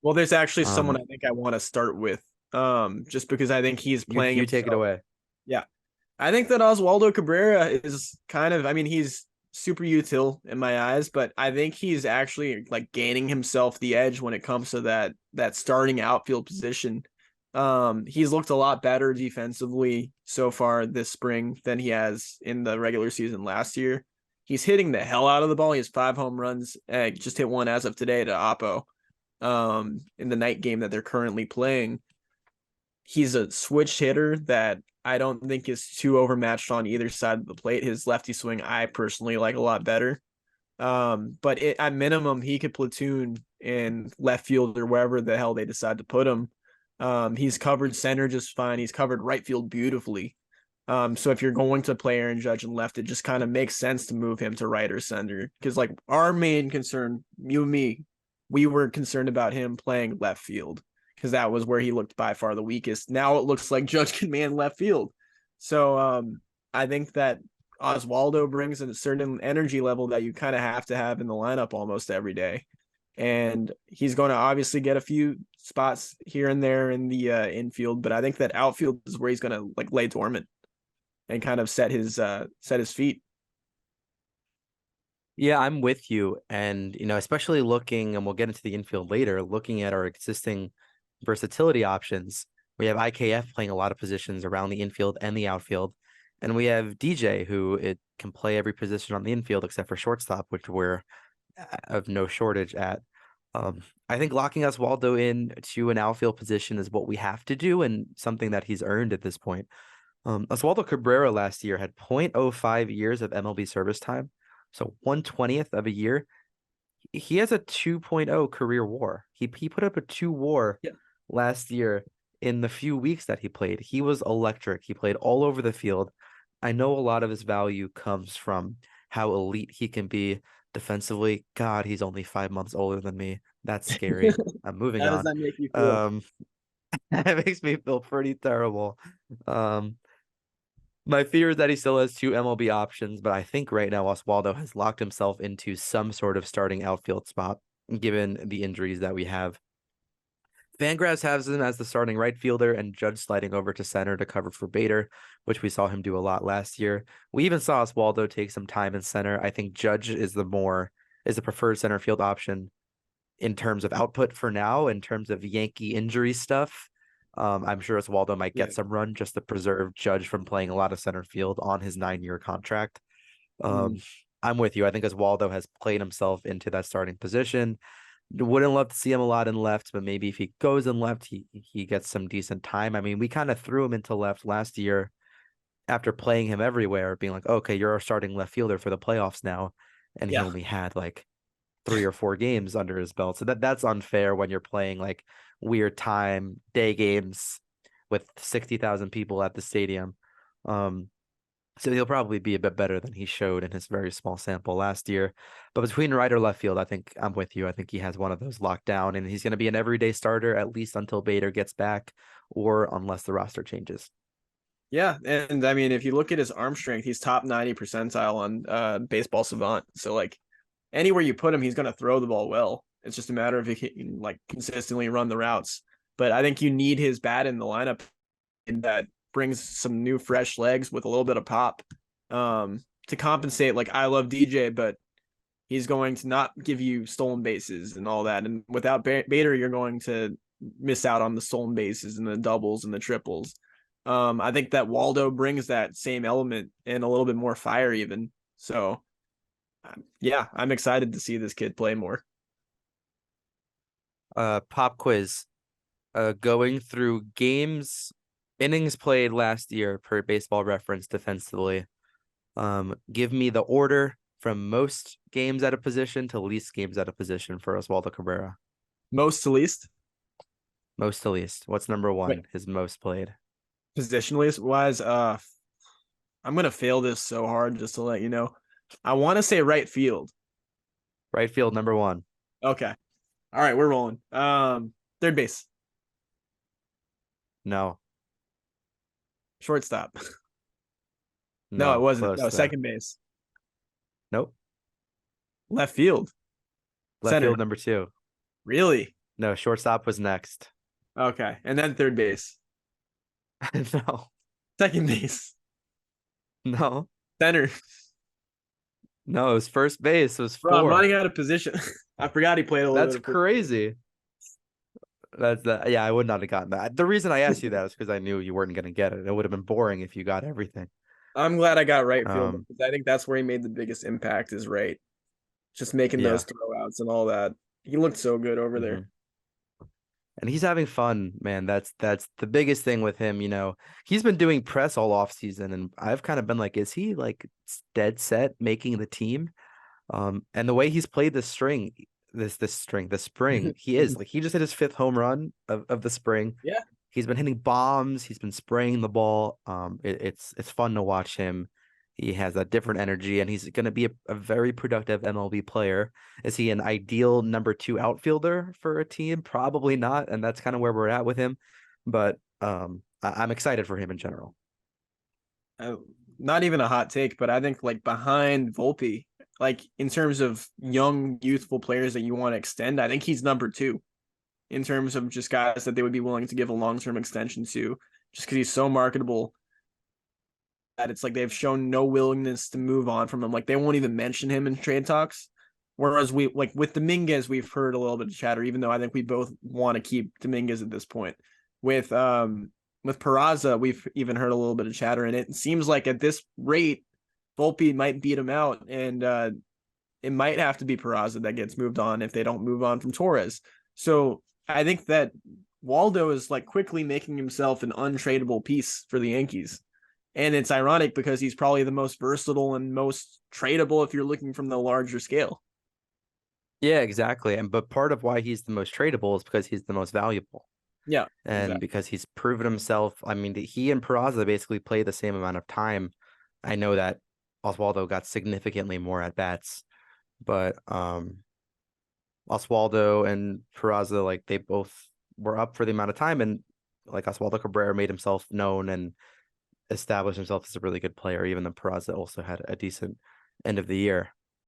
Well, there's actually someone Um, I think I want to start with, just because I think he's playing you take it himself. away. Yeah, I think that Oswaldo Cabrera is kind of, I mean, he's super util in my eyes, but I think he's actually like gaining himself the edge when it comes to that starting outfield position. He's looked a lot better defensively so far this spring than he has in the regular season last year. He's hitting the hell out of the ball. He has 5 home runs. Just hit one as of today to Oppo in the night game that they're currently playing. He's a switch hitter that I don't think is too overmatched on either side of the plate. His lefty swing, I personally like a lot better. But at minimum, he could platoon in left field or wherever the hell they decide to put him. He's covered center just fine. He's covered right field beautifully. So if you're going to play Aaron Judge and left, it just kind of makes sense to move him to right or center. Because like our main concern, you and me, we were concerned about him playing left field because that was where he looked by far the weakest. Now it looks like Judge can man left field. So I think that Oswaldo brings a certain energy level that you kind of have to have in the lineup almost every day. And he's going to obviously get a few spots here and there in the infield, but I think that outfield is where he's going to like lay dormant and kind of set his feet. Yeah, I'm with you. And, especially looking, and we'll get into the infield later, looking at our existing versatility options. We have IKF playing a lot of positions around the infield and the outfield. And we have DJ, who it can play every position on the infield except for shortstop, which we're of no shortage at. I think locking Oswaldo in to an outfield position is what we have to do and something that he's earned at this point. Oswaldo Cabrera last year had 0.05 years of MLB service time, so 1/20th of a year. He has a 2.0 career WAR. He put up a 2 WAR Yeah. last year in the few weeks that he played. He was electric. He played all over the field. I know a lot of his value comes from how elite he can be defensively. God, he's only 5 months older than me. That's scary. I'm moving How does on. that make you feel? Um, that makes me feel pretty terrible. Um, my fear is that he still has two MLB options, but I think right now Oswaldo has locked himself into some sort of starting outfield spot, given the injuries that we have. Fangraphs has him as the starting right fielder and Judge sliding over to center to cover for Bader, which we saw him do a lot last year. We even saw Oswaldo take some time in center. I think Judge is the preferred center field option in terms of output for now. In terms of Yankee injury stuff, I'm sure Oswaldo might Yeah. get some run just to preserve Judge from playing a lot of center field on his 9-year contract. Mm. Um, I'm with you. I think Oswaldo has played himself into that starting position. Wouldn't love to see him a lot in left, but maybe if he goes in left, he gets some decent time. I mean, we kind of threw him into left last year after playing him everywhere, being like, okay, you're our starting left fielder for the playoffs now. And he Yeah. only had like 3 or 4 games under his belt. So that's unfair when you're playing like weird time day games with 60,000 people at the stadium. Um, so he'll probably be a bit better than he showed in his very small sample last year. But between right or left field, I think I'm with you. I think he has one of those locked down, and he's going to be an everyday starter at least until Bader gets back, or unless the roster changes. Yeah. And I mean, if you look at his arm strength, he's top 90 percentile on baseball savant. So like anywhere you put him, he's gonna throw the ball well. It's just a matter of if he can like consistently run the routes. But I think you need his bat in the lineup that brings some new fresh legs with a little bit of pop to compensate. Like I love DJ, but he's going to not give you stolen bases and all that. And without Bader, you're going to miss out on the stolen bases and the doubles and the triples. I think that Waldo brings that same element and a little bit more fire, even. So, yeah, I'm excited to see this kid play more. Pop quiz. Going through innings played last year per baseball reference defensively. Give me the order from most games at a position to least games at a position for Oswaldo Cabrera. Most to least. Most to least. What's number Wait, one? His most played. positionally wise, I'm gonna fail this so hard just to let you know. I want to say right field. Right field, number one. Okay. All right, we're rolling. Third base, No, shortstop. No, it no, wasn't. close No, though. second base, Nope. left field, Left center. field, number two. Really? No, shortstop was next. Okay, and then third base, No, second base, no, center. no. It was first base. It was Bro, I'm four. running out of position. I forgot he played a little bit That's of first base. crazy. That's that. Yeah, I would not have gotten that. The reason I asked you that is because I knew you weren't going to get it. It would have been boring if you got everything. I'm glad I got right field Um, because I think that's where he made the biggest impact. Is right, just making those yeah. throwouts and all that. He looked so good over there. Mhm. And he's having fun, man. That's the biggest thing with him. He's been doing press all off season, and I've kind of been like, is he like dead set making the team? And the way he's played the spring, he is like he just hit his fifth home run of the spring. Yeah, He's been hitting bombs. He's been spraying the ball. It's fun to watch him. He has a different energy, and he's going to be a very productive MLB player. Is he an ideal number two outfielder for a team? Probably not, and that's kind of where we're at with him. But I'm excited for him in general. uh, not even a hot take, but I think like behind Volpe, like in terms of young youthful players that you want to extend, I think he's number two in terms of just guys that they would be willing to give a long term extension to, just because he's so marketable that it's like they've shown no willingness to move on from him. Like they won't even mention him in trade talks. Whereas we like with Dominguez, we've heard a little bit of chatter, even though I think we both want to keep Dominguez at this point. With Peraza, we've even heard a little bit of chatter, and it seems like at this rate, Volpe might beat him out, and it might have to be Peraza that gets moved on if they don't move on from Torres. So I think that Waldo is like quickly making himself an untradeable piece for the Yankees. And it's ironic because he's probably the most versatile and most tradable if you're looking from the larger scale. Yeah, exactly. And but part of why he's the most tradable is because he's the most valuable. Yeah, And exactly. because he's proven himself. I mean, he and Peraza basically play the same amount of time. I know that Oswaldo got significantly more at bats, but Oswaldo and Peraza, like they both were up for the amount of time, and like Oswaldo Cabrera made himself known and established himself as a really good player, even though Peraza also had a decent end of the year.